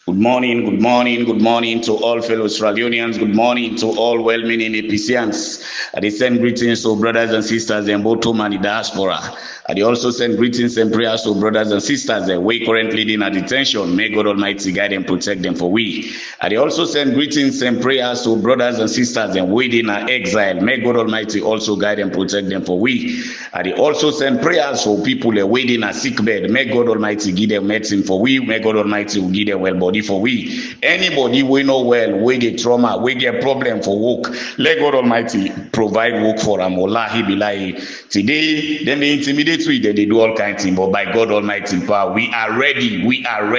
Good morning, good morning, good morning to all fellow Australians. Good morning to all well-meaning Epicians. I send greetings to brothers and sisters in both home and the diaspora. I also send greetings and prayers to brothers and sisters that we currently in a detention. May God Almighty guide and protect them for we. I also send greetings and prayers to brothers and sisters and waiting in exile. May God Almighty also guide and protect them for we. I also send prayers for people waiting in a sick bed. May God Almighty give them medicine for we. May God Almighty will give them well body for we. Anybody we know well, we get trauma, we get problem for work. Let God Almighty provide work for them. Wallahi billahi. Today, then they intimidate we, they do all kinds of things, but by God Almighty power, we are ready, well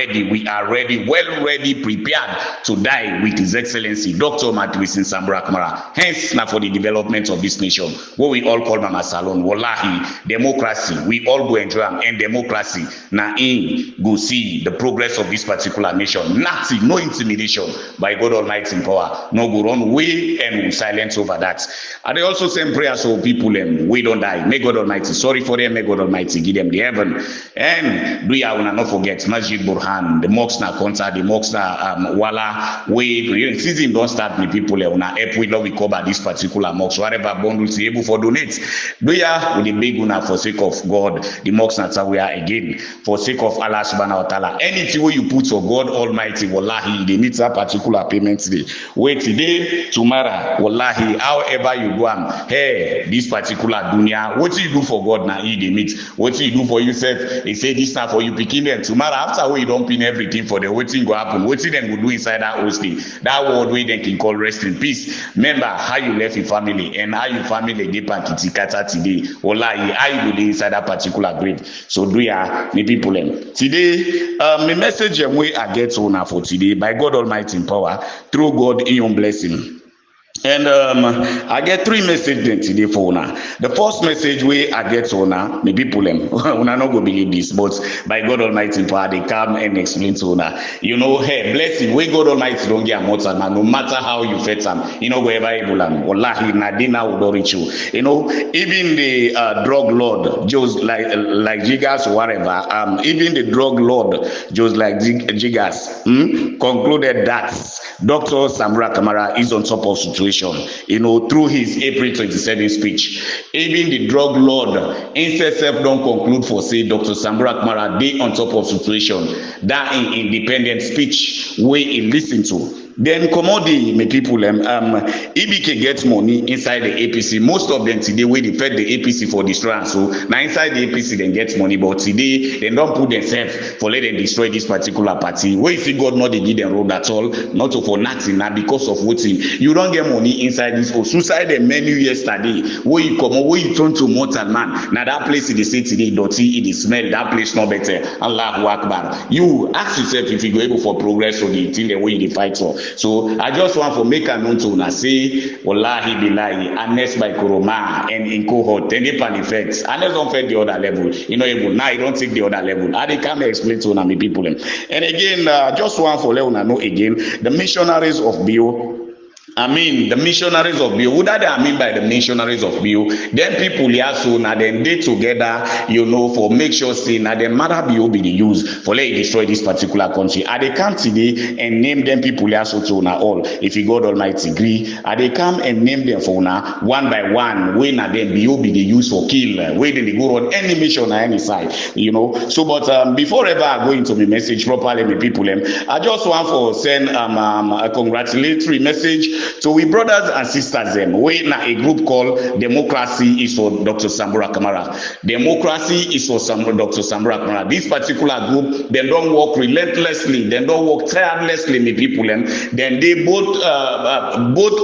ready, prepared to die with His Excellency, Dr. Matwis Sambra Kamara. Hence, now for the development of this nation, what we all call Mama Salon, Wallahi, democracy, we all go enjoy them, and democracy, now in go see the progress of this particular nation. Nothing, no intimidation by God Almighty power, no go run way and silence over that. And they also send prayers for people and we don't die. May God Almighty, sorry for them, may God Almighty give them the heaven. And do ya not forget Masjid Burhan, the mosque na concert, the mosque na Wala way season don't start with people una help we love we cover this particular mosque. Whatever bundles you able for donate. Do ya with the big una for sake of God, the mosque na Tawia again, for sake of Allah subhanahu wa ta'ala. Anything where you put for God Almighty, wallahi, they need that particular payment today. Wait today, tomorrow, wallahi, however you go hey, this particular dunya, what you do for God now, they meet. What you do for yourself, they say this time for you picking them. Tomorrow, after we don't pin everything for the what thing go happen, what thing then go do inside that hosting. That word we then can call rest in peace. Remember how you left your family and how your family did pankitikata today. Wallahi, how you do inside that particular grave. So do ya, me people them. Today, my message we I get on for today by God Almighty in power, through God in your blessing. And I get three messages today for una. The first message we I get to una, me people them, una not go believe this, but by God Almighty in power, they come and explain to una. You know, hey, blessing, we God Almighty don't get more than no matter how you fet them, you know, wherever able am. Wallahi, nadina will reach you. You know, even the drug lord, just like Jigas or whatever, even the drug lord, just like Jigas, concluded that Dr. Sambra Kamara is on top of situation. You know, through his April 27 speech. Even the drug lord, NSSF don't conclude for say Dr. Sambra Kamara they on top of situation. That in independent speech we listen to. Then commodity me people EBK gets money inside the APC. Most of them today where they fed the APC for destroying. So now inside the APC then gets money, but today they don't put themselves for let them destroy this particular party. Where you see God not they give them road at all, not for nothing, now because of voting. You don't get money inside this for suicide the menu yesterday. Where you come where you turn to mortal man. Now that place in the city today, dirty, it is smell, that place not better. Allahu Akbar. You ask yourself if you go able for progress or the thing the way you fight for. So I just want to make a note to una say wallahi billahi unless by Kuroma and in cohort then they pan effects unless don't fit the other level you know able now you don't take the other level I can't explain to una me people and again just want for let una know again the missionaries of Bio. I mean the missionaries of Bio. What do I mean by the missionaries of Bio? Then people here so now then they together, you know, for make sure say now the matter Bio be the use for let destroy this particular country. Are they come today and name them people here so to now all. If you God Almighty agree, are they come and name them for now one by one. When are then Bio be the use for kill? Where they go on any mission on any side, you know. So but before ever I go into the message properly, me people I just want for send a congratulatory message. So we brothers and sisters we in a group called Democracy is for Dr. Sambra Kamara. Democracy is for Dr. Sambra Kamara. This particular group, they don't work relentlessly, they don't work tirelessly, me people then they both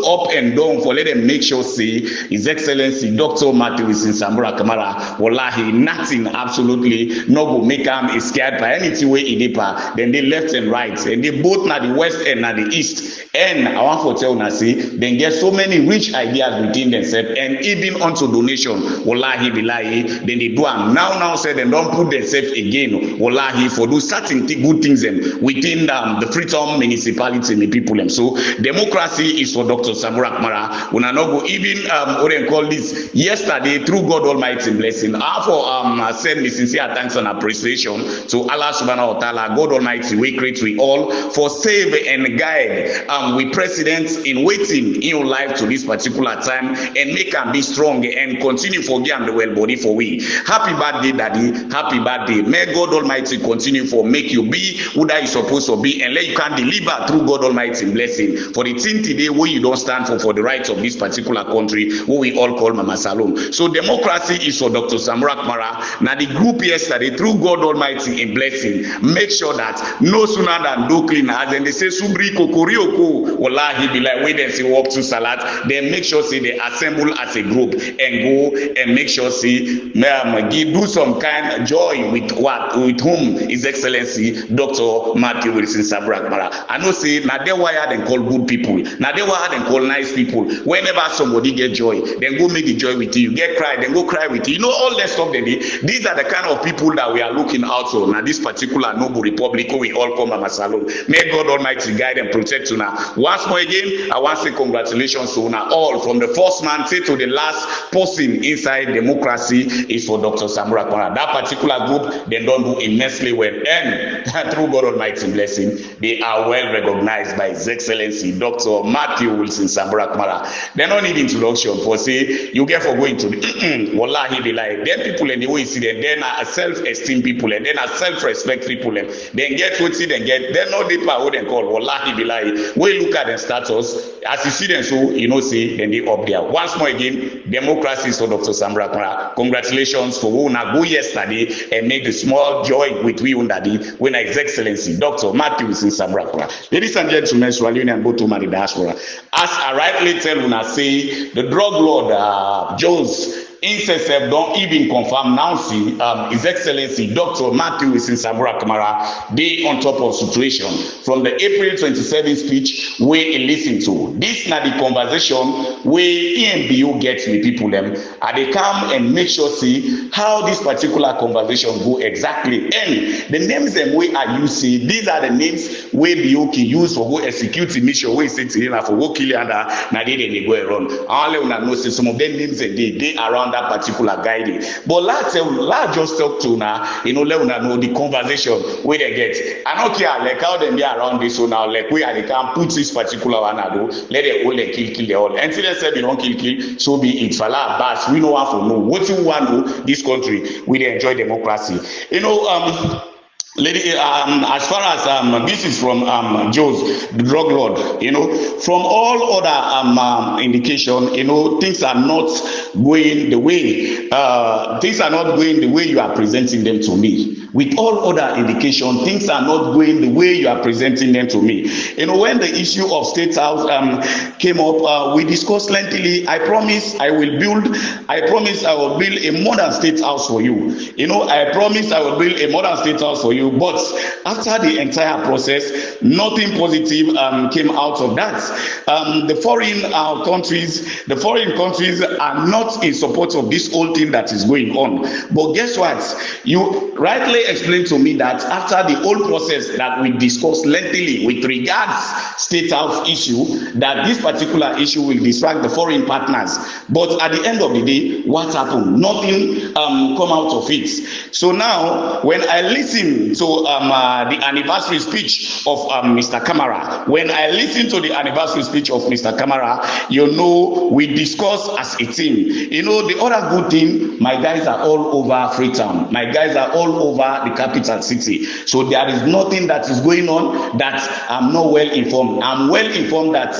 up and down for let them make sure say His Excellency Dr. Matwis Sambra Kamara, wallahi nothing absolutely no go make him scared by anything way in then they left and right and they both na the west and na the east and I want to tell una say, then get so many rich ideas within themselves, and even unto donation, wallahi billahi, then they do am now say they don't put themselves again, wallahi, for do certain good things within the Freetown municipality and the people. So democracy is for Dr. Samura Kamara. Una no go even what they call this yesterday through God Almighty blessing. I for send me sincere thanks and appreciation to Allah Subhanahu wa Taala, God Almighty, we create we all for save and guide we presidents in waiting in your life to this particular time and make them be strong and continue for give the well body for we. Happy birthday, Daddy. Happy birthday. May God Almighty continue for make you be who that you supposed to be, and let you can deliver through God Almighty blessing for the thing today where you don't stand for the rights of this particular country, who we all call Mama Salom. So democracy is for Dr. Samura Kamara. Now the group yesterday through God Almighty in blessing, make sure that no sooner than do clean, as then they say subri kokorioko, wallahi be like wait and see walk to salat, then make sure say they assemble as a group and go and make sure see do some kind of joy with whom His Excellency Dr. Matthew Wilson Samura Kamara. I know say now they why they call good people, now they why they call nice people. Whenever somebody get joy, then go make the joy with you. Get cry, then go cry with you. You know all that stuff they need. These are the kind of people that we are looking out for. Now this particular noble republic, we all come Mama Salom. May God Almighty guide and protect you now. Once more again, I want to say congratulations to now all, from the first man say to the last person inside democracy is for Dr. Samura Kamara. That particular group, they don't do immensely well, and through God Almighty blessing, they are well recognized by His Excellency Dr. Matthew Wilson Samura Kamara. They don't need introduction for say you get for going to the wallahi be like them people and the way you see them, then are self-esteem people and then are self-respect people and then get what see them get, they're not the power they call wallahi be like we look at the status as you see them, so you know say then they up there. Once more again, democracy is for Dr. Samura Kamara. Congratulations for who na go yesterday and make the small joy with we under the when His Excellency Dr. Matthew Wilson Samura Kamara. Ladies and gentlemen, Sierra Leone and both man in the diaspora, as I rightly tell una say the drug lord Jones Incessant don't even confirm now see His Excellency Dr. Matthew Wilson Samura Kamara be on top of situation from the April 27 speech we listen to. This na the conversation where EMBU gets with people them and they come and make sure see how this particular conversation go exactly, and the names them way are you see these are the names where BOK use for go execute the mission where say to him for go kill and na they go around. Only una know say some of them names they around that particular guiding, but let's just talk to now, you know, let una know the conversation where they get. I don't care like how them be around this, so now like where they can put this particular one do, let them all kill the all. Until they said they don't kill, so be it. Fala Abbas, we know how to know what you want to this country. We enjoy democracy, you know. Lady, as far as this is from Joe's the drug lord, you know, from all other indication, you know, things are not going the way you are presenting them to me. With all other indication, things are not going the way you are presenting them to me. You know, when the issue of State House came up, we discussed lengthily. I promise I will build a modern State House for you. You know, I promise I will build a modern State House for you. But after the entire process, nothing positive came out of that. The foreign countries are not in support of this whole thing that is going on. But guess what? You rightly explained to me that after the whole process that we discussed lengthily with regards State House issue, that this particular issue will distract the foreign partners. But at the end of the day, what happened? Nothing come out of it. So now, when I listen to the anniversary speech of Mr. Kamara, you know, we discuss as a team. You know, the other good thing, my guys are all over Freetown. My guys are all over the capital city. So there is nothing that is going on that I'm not well informed. I'm well informed that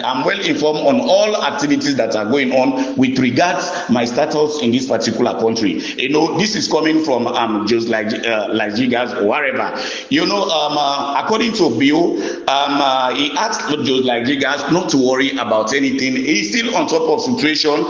I'm well informed on all activities that are going on with regards my status in this particular country. You know, this is coming from just like Jigas or wherever. You know, according to Bio, he asked Jose like Jigas not to worry about anything. He's still on top of situation.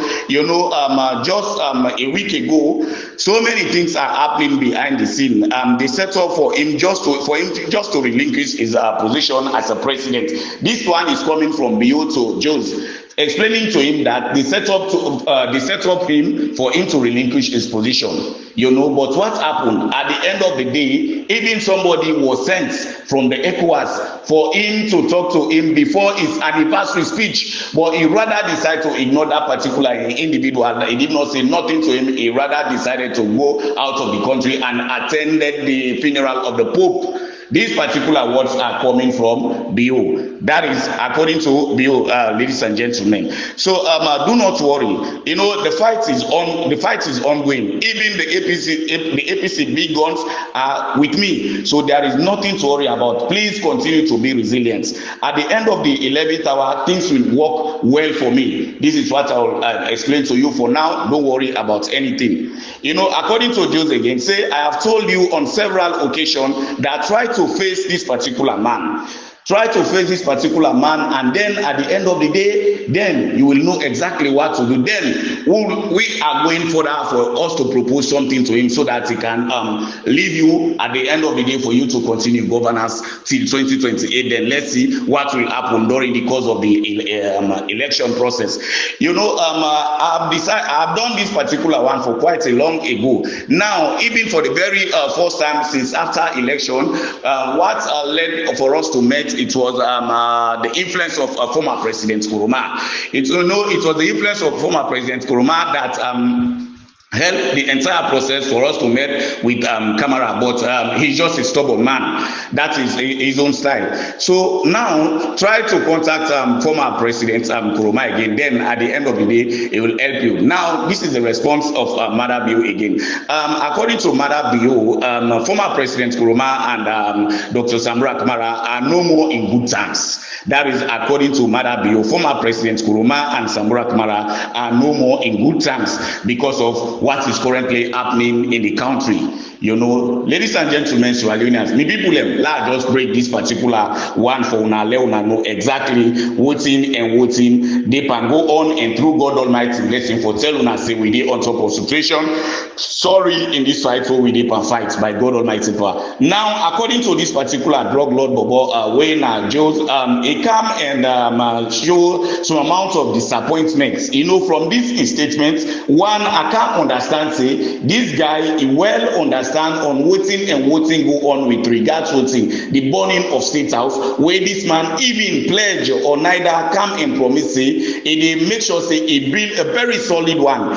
Just a week ago, so many things are happening behind the scene. They set up for him just to relinquish his position as a president. This one is coming from Bio to Jose, explaining to him that they set up him for him to relinquish his position. But what happened at the end of the day? Even somebody was sent from the ECOWAS for him to talk to him before his anniversary speech, but he rather decided to ignore that particular individual. He did not say nothing to him. He rather decided to go out of the country and attended the funeral of the Pope. These particular words are coming from BO. That is according to BO, ladies and gentlemen. So do not worry. The fight is on. The fight is ongoing. Even the APC big guns are with me. So there is nothing to worry about. Please continue to be resilient. At the end of the 11th hour, things will work well for me. This is what I will explain to you. For now, don't worry about anything. According to Jose again, say, I have told you on several occasions that try to face this particular man. Try to face this particular man, and then at the end of the day, then you will know exactly what to do. Then we are going further for us to propose something to him so that he can leave you at the end of the day for you to continue governance till 2028. Then let's see what will happen during the course of the election process. I've done this particular one for quite a long ago. Now, even for the very first time since after election, what led for us to meet, it was the influence of former President Nkrumah. It was the influence of former President Nkrumah that help the entire process for us to meet with Kamara, but he's just a stubborn man. That is his own style. So now try to contact former President Nkrumah again. Then at the end of the day, it will help you. Now this is the response of Mada Bio again. According to Mada Bio, former President Nkrumah and Dr. Samura Kamara are no more in good terms. That is according to Mada Bio. Former President Nkrumah and Samura Kamara are no more in good terms because of what is currently happening in the country. Ladies and gentlemen, Sierra-Leoneans, me people just break this particular one for una know exactly what's in and what's in. They can go on and through God Almighty blessing for tell una say we dey on top of situation. Sorry in this fight for we dey fight by God Almighty power. Now, according to this particular drug lord Bobo, when Jose he come and show some amount of disappointment. From this statement, one I can't understand say this guy he well understand on voting and voting go on with regards to the burning of State House, where this man even pledge or neither come and promise say he make sure say he build a very solid one.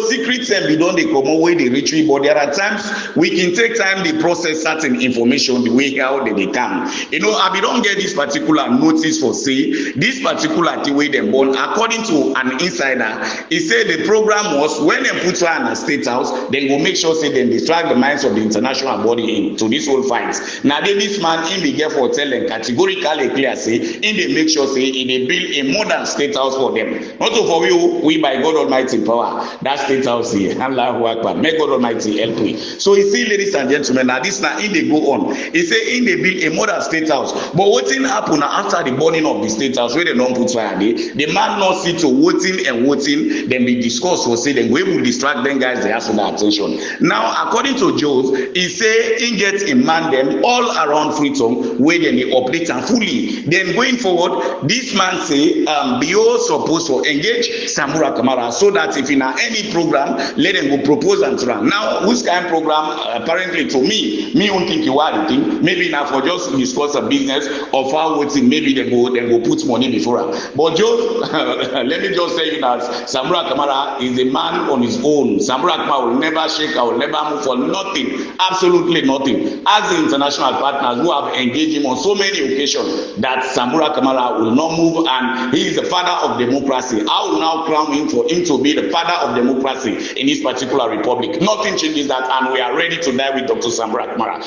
Secrets and we don't they come away the retreat, but there are times we can take time to process certain information the way how they come. I don't get this particular notice for say this particular thing way them born. According to an insider, he said the program was when they put her in a State House, they will make sure say they distract the minds of the international body into this whole fight. Now this man in the get for telling categorically clear say in they make sure say in they build a modern State House for them. Not for we by God Almighty power that State House here. Allahu Akbar. May God Almighty help me. So you see, ladies and gentlemen, now this now in they go on. He say in they build a modern State House. But what thing happen after the burning of the State House where they don't put fire there? The man not see to voting and voting, then be discussed for say then we will distract them guys they ask for their attention. Now according to Jose, he say he gets a man them all around freedom where then they operate and fully. Then going forward, this man say BO supposed to engage Samura Kamara so that if in any program, let them go propose and run. Now, which kind of program apparently to me won't think you are the thing. Maybe now for just discuss a business of how waiting, maybe they go put money before her. But Joe, let me just say that Samura Kamara is a man on his own. Samura Kamara will never shake, I will never move for nothing. Absolutely nothing. As the international partners who have engaged him on so many occasions that Samura Kamara will not move and he is the father of democracy. I will now crown him for him to be the father of democracy in this particular republic. Nothing changes that and we are ready to die with Dr. Samura Kamara.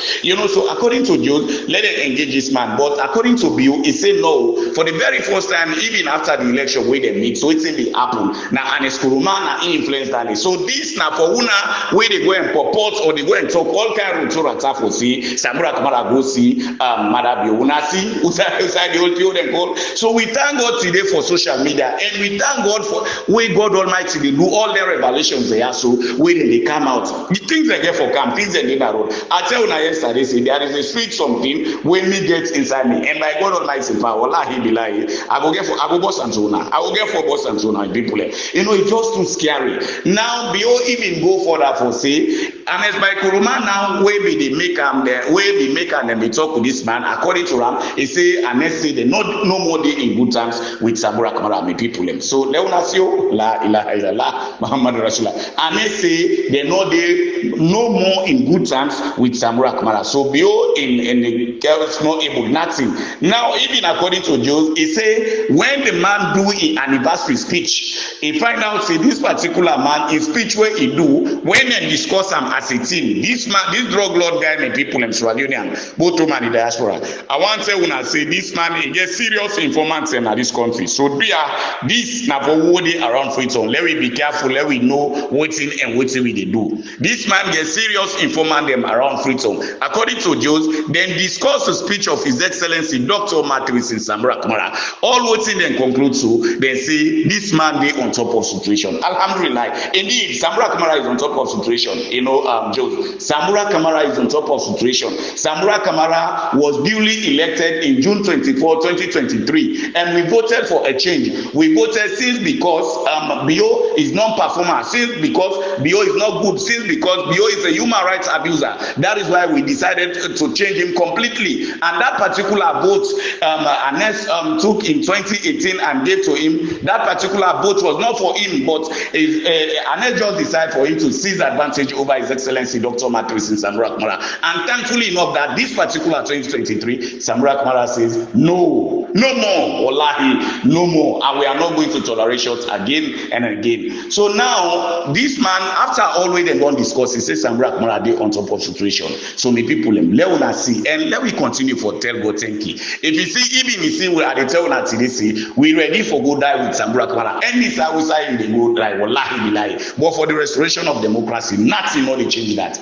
So according to Jose, let them engage this man. But according to Bill, he said no. For the very first time, even after the election where they meet, so it's in the happen. Now and it's Nkrumah influence that. So this na for una where they go and purport or they go and talk all kind of rata for see Samura Kamara go see Madabio una see inside the old and call. So we thank God today for social media, and we thank God for where God Almighty they do all their revelations they are. So when they come out, the things they get for camp, things they need road. I tell you yesterday, say there is a sweet something when me get inside me, and by God Almighty power, wallahi billahi, I go boss and zona, I will get for boss and zona people. You know, it's just too scary. Now, Bio even go further for say, and as by Kuruma now, where be they make there, where they make and they talk with this man, according to Ram, he say, and they say they no more day in good terms with Samura Kamara people. So Leonasio, La ilaha illallah, Muhammad Rasulullah, and they say they no more in good terms with Samura Kamara. So Bio in the girl is not able nothing. Now, even according to Joe, he say when the man do an anniversary speech, he find out say this particular man in speech where he do when they discuss him as a team. This man, this drug lord guy, and people in Sierra Leone, both to man in diaspora. I want to when I say this man he get serious informants in this country. So this na for what they around for it on. Let we be careful. Let we know waiting and waiting we they do. This man get serious informant them around Freetown. According to Jones, then discuss the speech of His Excellency Dr. Matthews in Samura Kamara. All waiting then conclude so then say this man they on top of situation. Alhamdulillah. Indeed, Samura Kamara is on top of situation. You know, Jones. Samura Kamara is on top of situation. Samura Kamara was duly elected in June 24, 2023, and we voted for a change. We voted since because Bio is non-performer, since because Bio is not good, since because Bio is a human rights abuser. That is why we decided to change him completely. And that particular vote, Anes took in 2018 and gave to him. That particular vote was not for him, but Anes just decided for him to seize advantage over His Excellency Dr. Matthews in Samura Kamara. And thankfully enough that this particular 2023, Samura Kamara says, no more, wallahi, no more. And we are not going to tolerate shots again and again. So now, this man, after already they don't discuss, he says Samura Kamara dey on top of situation. So me people let una see, and let we continue for tell God thank you. If you see, even you see, we are the tell una today say, we ready for go die with Samura Kamara. Any side we say they go like wallahi billahi. But for the restoration of democracy, nothing only change that.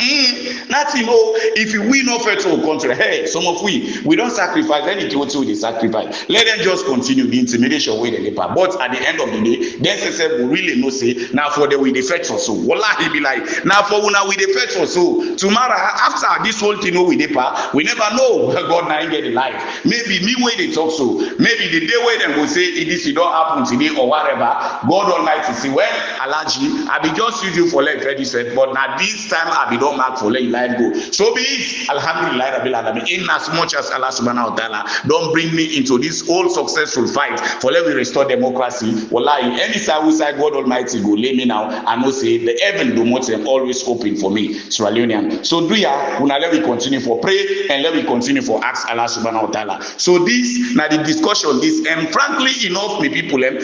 Nothing. Oh, if we no fair to country, hey, some of we don't sacrifice anything what they sacrifice. Let them just continue the intimidation way they paper. But at the end of the day, then say we really no say now for the way they fetch or so. Wallahi billahi. Now for una we they fetch or so. Tomorrow after this whole thing we dey pa, we never know God na get the life. Maybe me way they talk so. Maybe the day where them go say this don't happen today or whatever. God Almighty say well, Alaji, I be just use you for like credit set, but now this time I be don't mark for let life go. So be it. Alhamdulillah Rabbil Alamin. In as much as Allah Subhanahu wa Taala don't bring me into this whole successful fight for let me restore democracy. Wallahi, any side we say God Almighty go lay me now. I know say the heaven do much them always open for me, Sierra Leonean. So do ya, una let me continue for pray and let me continue for ask Allah Subhanahu wa Taala. So this now the discussion this and frankly enough me people them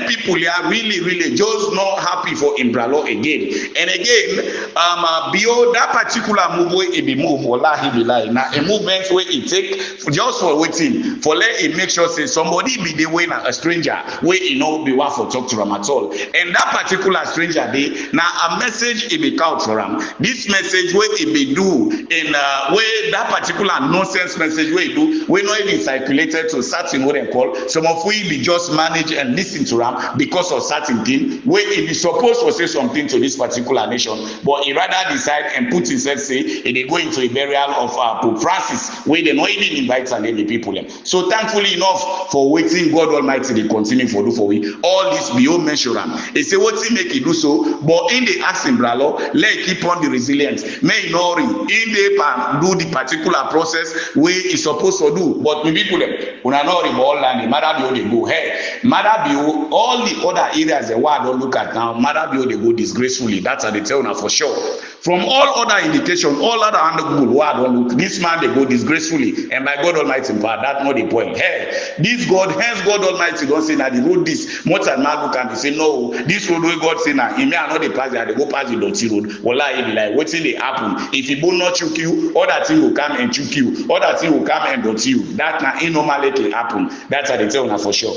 people are really just not happy for Imbralo again and again Bio that particular move where it be move wallahi billahi now a movement where it take just for waiting for let it make sure say somebody be the way now a stranger where you know be one for talk to them at all and that particular stranger day now a message it be count for them this message where it be do in where that particular nonsense message where it do we not even circulated to certain what they call some of we be just manage and listen to them because of certain thing where it be supposed to say something to this particular nation but he rather decide and put himself say they go into a burial of Pope Francis where they not even invite any people so thankfully enough for waiting God Almighty they continue for do for we all this beyond measure he say what he make it do so but in the asking bralo let keep on the resilience may not in the do the particular process where he supposed to do but we people them una not all and Madabio they go hey Madabio all the other areas the world don't look at now Madabio they go disgracefully that's how they tell now for sure from all other indication all other undergood world don't look this man they go disgracefully and by God Almighty but that's not the point hey this God hence God Almighty don't say that the road this much and Magu can be say no this road where God say now he may not the pass they go pass the dirty road wallahi be like waiting they happen if he will not choke you other thing will come and choke you other thing will come and dirty you that na normally can happen that's how they tell now for sure.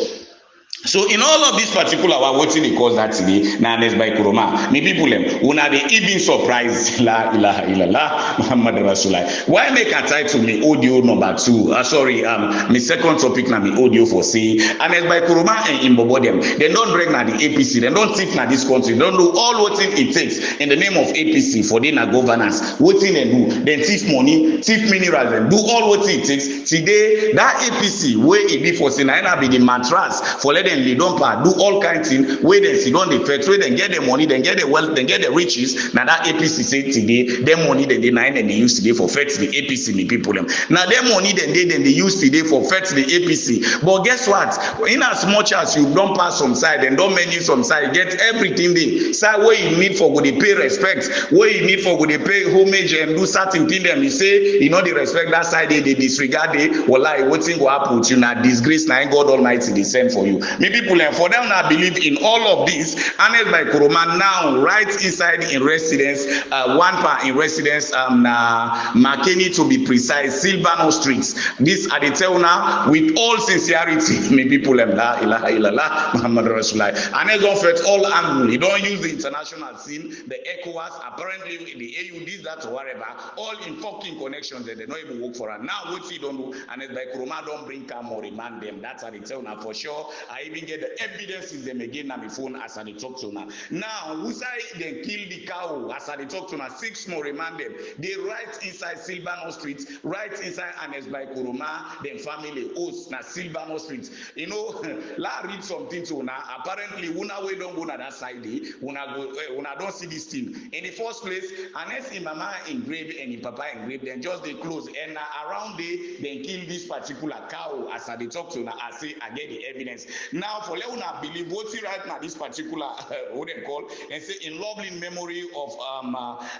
So in all of this particular one, wetin dey cause that today na next by Kuroma. Me people una dey even surprised. La ilaha illallah Muhammad Rasulullah. Why make a title me audio number 2? Sorry, me second topic na me audio for say. And next by Kuroma and Imbobo them. They don't drag na the APC. They don't thief na this country. They don't do all wetin it takes in the name of APC for their governance. Wetin they do? Then thief money, thief minerals, and do all wetin it takes. Today that APC wey e be for say na be the mattress for let them they don't do all kinds of things where they sit on the factory, where they get the money, then get the wealth, then get the riches. Now that APC say today, them money then they nine and they use today for fetch the APC me people them. Now them money then they use today for fetch the APC. But guess what? In as much as you don't pass some side and don't menu some side, get everything they side where you need for good pay respect, where you need for good pay homage and do certain thing them. You say you know the respect that side they disregard it. Well, like what thing will happen to you now disgrace now God Almighty they send for you. Me people and for them now believe in all of this. Honest by Kuroma now right inside in residence, one part in residence na Makeni to be precise, Silvano Streets. This I tell now with all sincerity. Me people and la ilaha illallah Muhammad Rasulullah. Honest don't fetch all angle. You don't use the international scene, the ECOWAS, apparently the AU this that or whatever. All in fucking connections that they don't even work for. And now what you don't do, and by Kuroma don't bring come or remand them. That's how they tell now for sure. I even get the evidence in them again on my phone as I talk to now. Now, who say they kill the cow as I talk to now? 6 more remand them. They right inside Silvano Street, right inside Anes by Kuroma, then family host na Silvano Street. You know, la read something to now. Apparently, una we don't go na that side. Una don't see this thing. In the first place, Anes in mama engraved and in papa engraved, then just they close and around they then kill this particular cow as I talk to now. I say I get the evidence. Now, for Leona believe what you right now, this particular what they call and say in lovely memory of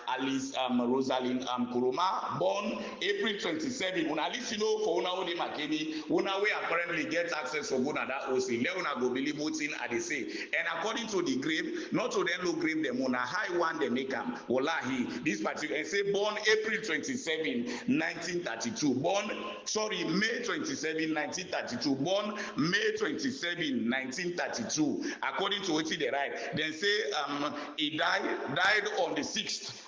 Alice Rosalind Kuroma, born April 27. When at least you know for una Ode Makeni, una we apparently get access for good at that OC. Leona go believe what in they say. And according to the grave, not to them look grave them on a high one they make them. Wallahi, this particular and say born April 27, 1932. Born May 27, 1932. Born May 27, 1932. According to what they write, then say he died on the 6th.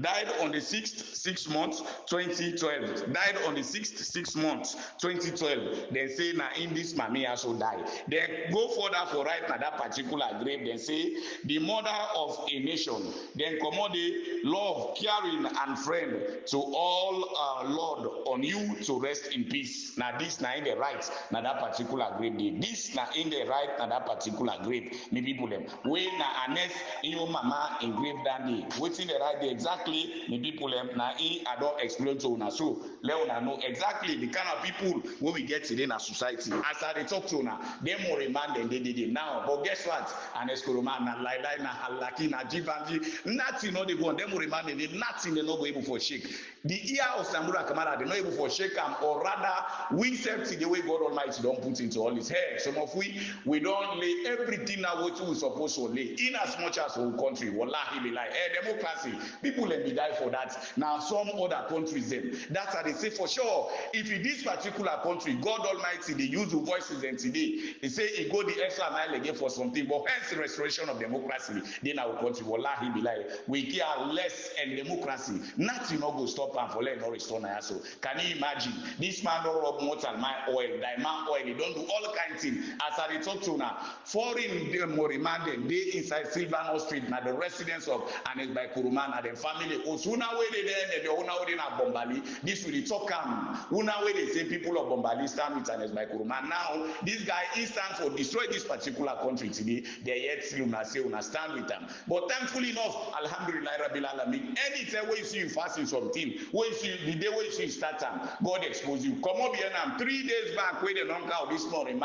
Died on the 6th, 6 months, 2012. Died on the 6th, 6 months, 2012. Then say na in this mommy also died. Then go further for right now that particular grave. Then say the mother of a nation. Then command the love, caring, and friend to all Lord on you to rest in peace. Now this na in the right. Now that particular grave day. This na in the right na that particular grave. Me people them. When na Anes in your mama engraved that day. What's in the right day exactly? Me people them na I don't explain to una so let una know exactly the kind of people when we get today in our society. As I talk to una, them more remand than they did now. But guess what? Anes Kuroma na Laila na Halaki na Jivanji, nothing no they go on. Them more remand than they nothing they not go able for shake. The ear of Samura Kamara they not able for shake them, or rather we safety the way God Almighty don't put into all his head. Some of we don't lay everything now what we supposed to lay in as much as our country. Wallahi be like democracy. People let me die for that. Now some other countries them. That's how they say for sure. If in this particular country, God Almighty, they use the voices and today they say it go the extra mile again for something. But hence the restoration of democracy, then our country Wallahi be like we care less and democracy. Nothing not go stop and for let no restore now. So can you imagine this man don't rub more than my oil, diamond oil, they don't do all kinds of things. As I talk to now, foreign more remanded, they inside Silvano Street, now the residence of Anes by Kuruma, and the family. Osuna way they then, the una way na Bombali. This will talk una way they say people of Bombali stand with Anes by Kuruma. Now this guy is stand for destroy this particular country today. They yet still una say una stand with them. But thankfully enough, Alhamdulillah Rabbil Alamin. Anytime where you see you fasting something, where you see the day where you see you start them, God expose you. Come up here now. 3 days back, where they don't count this morning,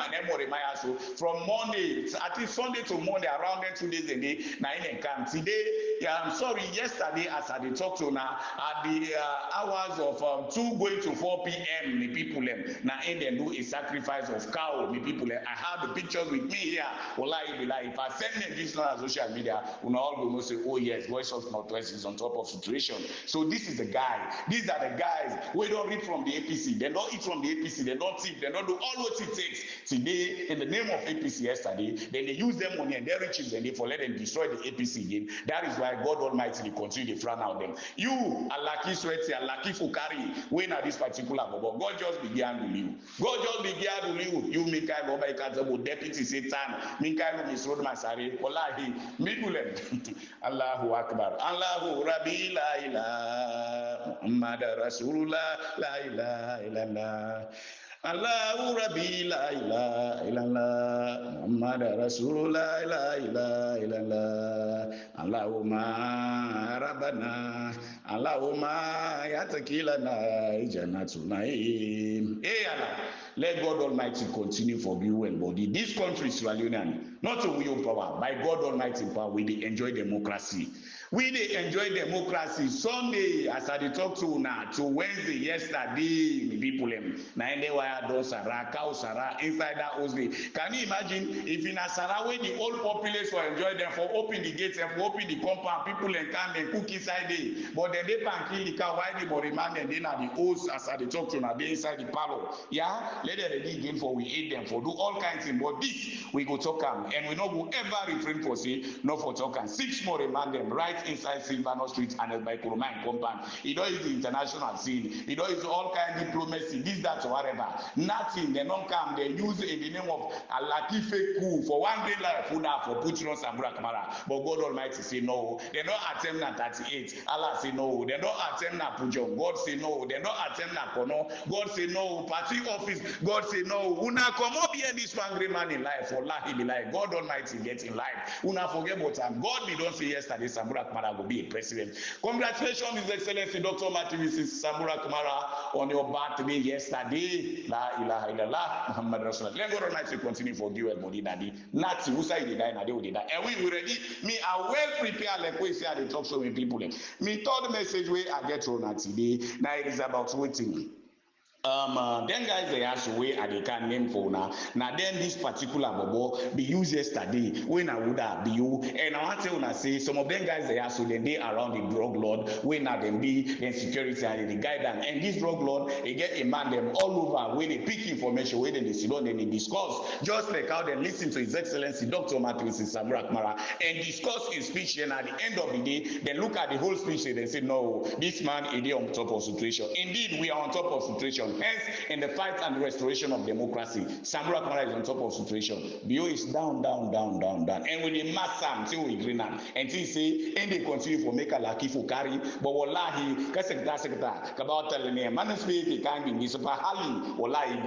so from Monday, at least Sunday to Monday, around then 2 days a day, now in camp. Today, I'm sorry, yesterday, as I talked to now, at the hours of 2 going to 4 p.m., the people, now in they do a sacrifice of cow, the people, I have the pictures with me here. Wallahi, if I send them this on social media, we all will say, oh yes, Voice of Northwest is on top of situation. So this is the guy. These are the guys. We don't read from the APC. They don't eat from the APC. They don't think. They don't do all what it takes. Today, in the name of APC yesterday, then they use them money and their riches and they for let them destroy the APC again. That is why God Almighty will continue to frown out them. You, Alaki Sweaty, Alaki Fukari, when at this particular bubble, God just began with you. God just began with you. You Minkai Boba Ikatabo, Deputy Satan, Minkai Misrod Masari, Olahi, Mibulem, Allahu Akbar, Allahu Rabbi La ilaha, Mada Rasulullah La ilaha illallah. Allahu Rabbi la ilaha illallah Muhammad Rasulullah la ilaha illallah Allahumma Rabbana Allahumma yatakilana jannatun na'im. Hey Allah, let God Almighty continue for you and body. This country is Leonean, not to will power. By God Almighty power, we dey enjoy democracy. We dey enjoy democracy. Sunday, as I talk to now, to Wednesday, yesterday, people na ende wire don Sarah, cow Sarah, inside that Wednesday. Can you imagine if in a Sarah where the whole populace for enjoy them for open the gates and for open the compound, people and come and cook inside there, but then they can kill the cow while they body man and then at the host as I talk to now they inside the parlor. Yeah, let them ready again for we eat them for do all kinds of things. But this we go talk and we no go ever refrain for say no for talk and 6 more remand them right inside Silvano Street and by Kuruma compound. It don't is the international scene. It don't is all kind of diplomacy. This, that, or whatever. Nothing. They don't come. They use it in the name of a lucky fake coup for one day life. For putting on Samura Kamara. But God Almighty say no. They don't attempt na 38. Allah say no. They don't attempt na Pujo. God say no. They don't attempt na Kono. God say no. Party office. God say no. Una come up here this angry man in life. For Allah in life. God Almighty get in life. Una forget about time. God me don't say yesterday Samura Kamara will be a president. Congratulations, His Excellency Dr. Martin Mrs. Samura Kamara on your birthday yesterday. La ilaha illallah Muhammad Rasulullah. Let God Almighty continue for you and body daddy. Nati Usa did die na they did that. And we ready. Me are well prepared like we say I dey talk so many people. Me third message where I get on today. Now it is about waiting. Then guys they ask where I can name for now. Now then this particular bobo be used yesterday when I would have be you and I want to say some of them guys they ask so then they around the drug lord when now them be then security and the guidance and this drug lord they get a man them all over when they pick information when they sit down and they discuss just like how they listen to His Excellency Dr. Martin Samura Kamara and discuss his speech and at the end of the day they look at the whole speech and they say no this man is on top of situation. Indeed we are on top of situation. Hence, in the fight and restoration of democracy, Samura Kamara is on top of situation. Bio is down. And when they mass until we green and he say, and they continue for make a lucky for carry, but wallahi, kasekta, about telling me, manuscript, he can't be super hali, wallahi,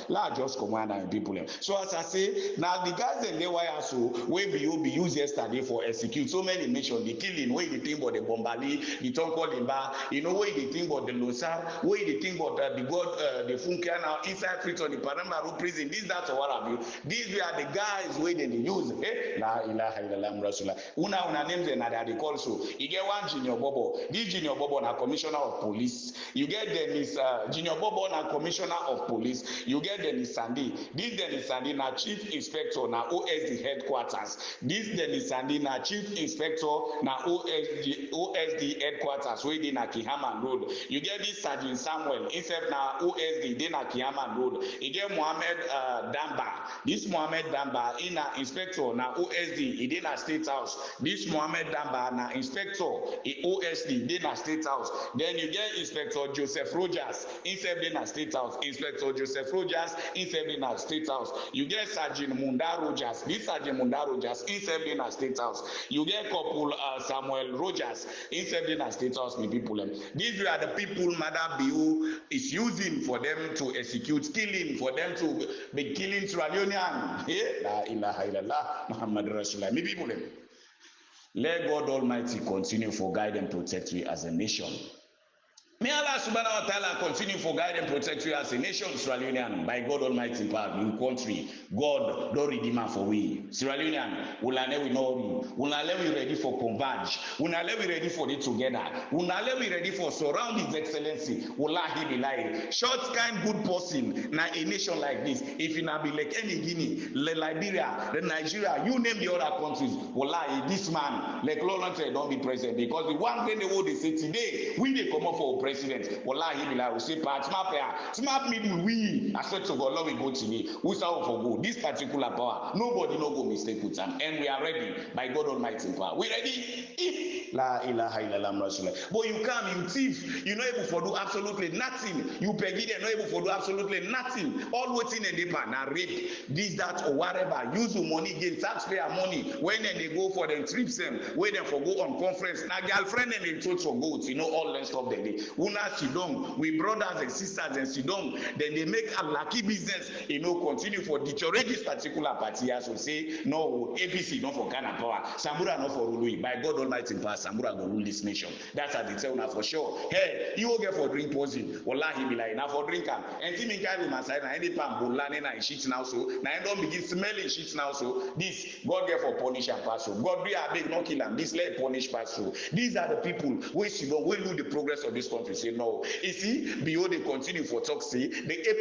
la just command and people. So as I say, now the guys in the wire so, where be used yesterday for execute so many nations, the killing, where they think about the Bombali, the Tonko Limba, you know, where they think about the Losar, where they think about the God, the Funkia now inside prison, the Paramaru prison, this, that, or what have you. These were the guys where they use. La ilaha illallah Rasulullah. Una names and they call so. You get one Junior Bobo. This Junior Bobo na commissioner of police. You get Dennis Junior Bobo na commissioner of police. You get Dennis Sandy. This Dennis Sandy na chief inspector na OSD headquarters. This Dennis Sandy na chief inspector na OSD headquarters where they na Kihaman Road. You get this Sergeant Samuel instead na OSD they na Kihaman Road. You get Mohammed Damba. This Mohammed Damba in a inspector na OSD he dey na State House. This Mohammed Damba na inspector OSD dey na State House. Then you get Inspector Joseph Rogers instead dey na State House. Inspector Joseph Rogers instead dey na State House. You get Sergeant Munda Rogers. This Sergeant Munda Rogers instead dey na State House. You get Corporal Samuel Rogers instead dey na State House. Me people these are the people Madam Biu is using for them to execute killing, for them to be killing Sierra Leonean. La ilaha illallah Muhammad Rasulullah. Me people let God Almighty continue for guide and protect we as a nation. May Allah subhanahu wa ta'ala continue for guide and protect you as a nation, Sierra Leonean, by God Almighty power, in country. God, don't redeem for we. Sierra Leonean, Ulane we know, Ulane we ready for converge, Ulane we ready for it together, Ulane we ready for surround His Excellency, Wallahi be like, short kind good person, na a nation like this, if you not be like any Guinea, Liberia, the Nigeria, you name the other countries, Wallahi, this man, like Lawrence don't be present, because the one thing they say today, we they come up for president. Wallahi billah, we say part smart middle we. I swear to God, Lord, we go to me. We start for go. This particular power, nobody no go mistake with them, and we are ready by God Almighty power. We ready? La ilaha illallah. But you come, you thief, you not able to do absolutely nothing. You peggy, they not able to do absolutely nothing. All waiting in the pan, now rape, this, that, or whatever. Use your money, gain taxpayer money. When they go for them trips, them where they for go on conference. Now girlfriend and they told for goats, you know all that stuff that they. Una sidong, we brothers and sisters and sidong. Then they make a lucky business, you know, continue for deteriorate this particular party. As we say, no APC, not for Ghana power, Sambura not for Rului. By God Almighty power, Sambura go rule this nation. That's how they tell now for sure. Hey, you will get for drink poison. Wallahi be like now for drinker. And Timmy carry my side, any palm bulane na shit now so. Now I don't begin smelling shit now so. This God get for punish and pass through. God be a big no kill them. This let punish pass through. These are the people who see no will do the progress of this country. Say no. You see, beyond they continue for talk. See the APC.